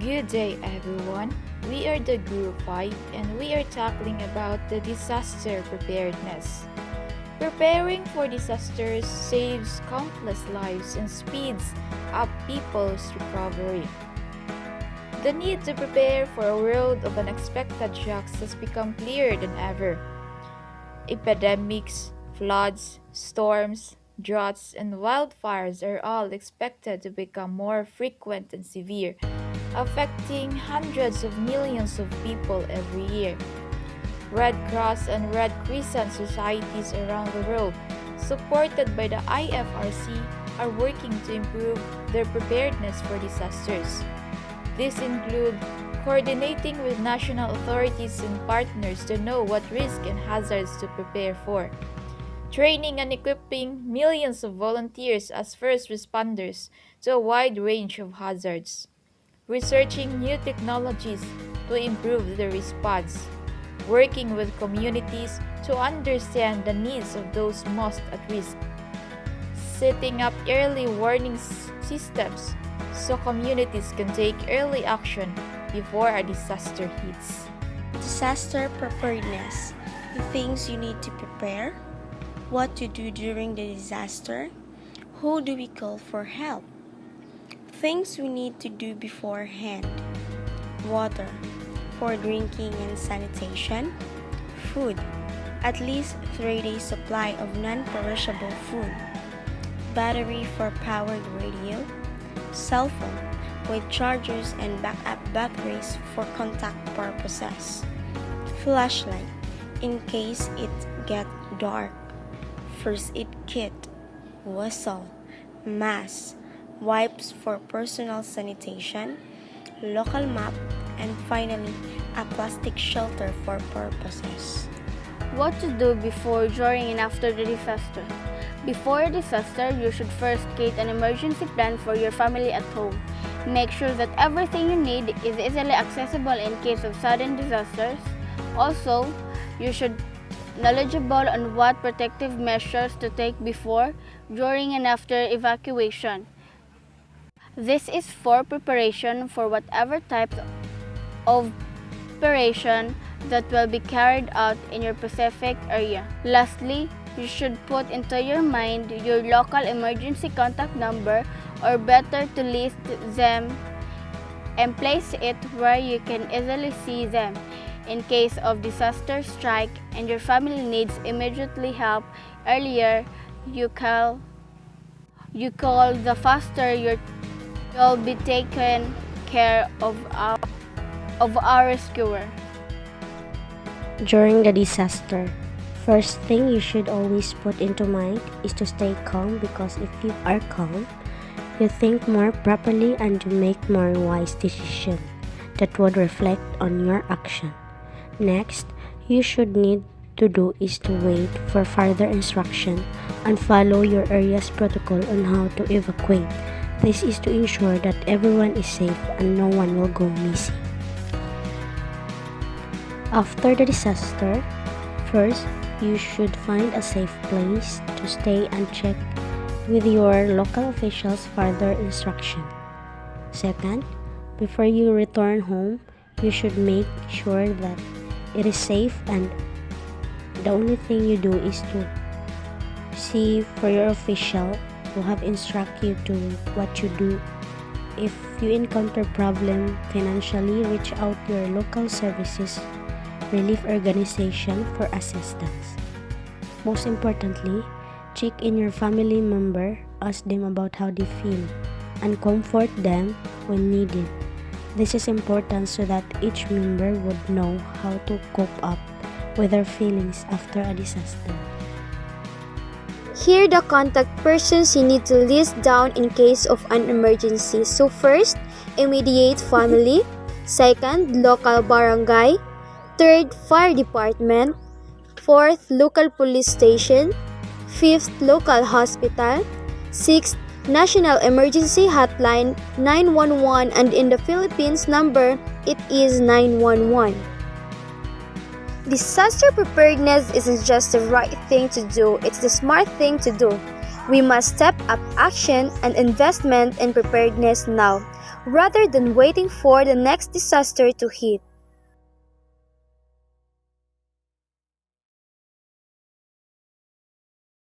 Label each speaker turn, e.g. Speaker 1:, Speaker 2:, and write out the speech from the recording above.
Speaker 1: Good day everyone. We are the Group 5 and we are tackling about the disaster preparedness. Preparing for disasters saves countless lives and speeds up people's recovery. The need to prepare for a world of unexpected shocks has become clearer than ever. Epidemics, floods, storms, droughts, and wildfires are all expected to become more frequent and severe, affecting hundreds of millions of people every year. Red Cross and Red Crescent societies around the world, supported by the IFRC, are working to improve their preparedness for disasters. These include coordinating with national authorities and partners to know what risks and hazards to prepare for, training and equipping millions of volunteers as first responders to a wide range of hazards, researching new technologies to improve the response, working with communities to understand the needs of those most at risk, setting up early warning systems so communities can take early action before a disaster hits.
Speaker 2: Disaster preparedness. The things you need to prepare. What to do during the disaster. Who do we call for help? Things we need to do beforehand. Water for drinking and sanitation. Food. At least 3 days supply of non-perishable food. Battery for powered radio. Cell phone with chargers and backup batteries for contact purposes. Flashlight in case it gets dark. First aid kit, whistle, mask, wipes for personal sanitation, local map, and finally a plastic shelter for purposes.
Speaker 3: What to do before, during, and after the disaster. Before a disaster, you should first create an emergency plan for your family at home. Make sure that everything you need is easily accessible in case of sudden disasters. Also, you should be knowledgeable on what protective measures to take before, during, and after evacuation. This is for preparation for whatever type of operation that will be carried out in your specific area. Lastly, you should put into your mind your local emergency contact number, or better to list them and place it where you can easily see them. In case of disaster strike and your family needs immediately help earlier, you call the faster you'll be taken care of our rescuer.
Speaker 4: During the disaster, first thing you should always put into mind is to stay calm, because if you are calm, you think more properly and you make more wise decisions that would reflect on your action. Next, you should need to do is to wait for further instruction and follow your area's protocol on how to evacuate. This is to ensure that everyone is safe and no one will go missing. After the disaster, first, you should find a safe place to stay and check with your local officials further instruction. Second, before you return home, you should make sure that it is safe, and the only thing you do is to see for your official who have instruct you to what you do. If you encounter problem financially, reach out to your local services relief organization for assistance. Most importantly, check in your family member, ask them about how they feel, and comfort them when needed. This is important so that each member would know how to cope up with their feelings after a disaster.
Speaker 5: Here are the contact persons you need to list down in case of an emergency. So first, immediate family. Second, local barangay. Third, fire department. Fourth, local police station. Fifth, local hospital. Sixth, National Emergency Hotline 911, and in the Philippines number, it is 911. Disaster preparedness isn't just the right thing to do, it's the smart thing to do. We must step up action and investment in preparedness now. rather than waiting for the next disaster to hit.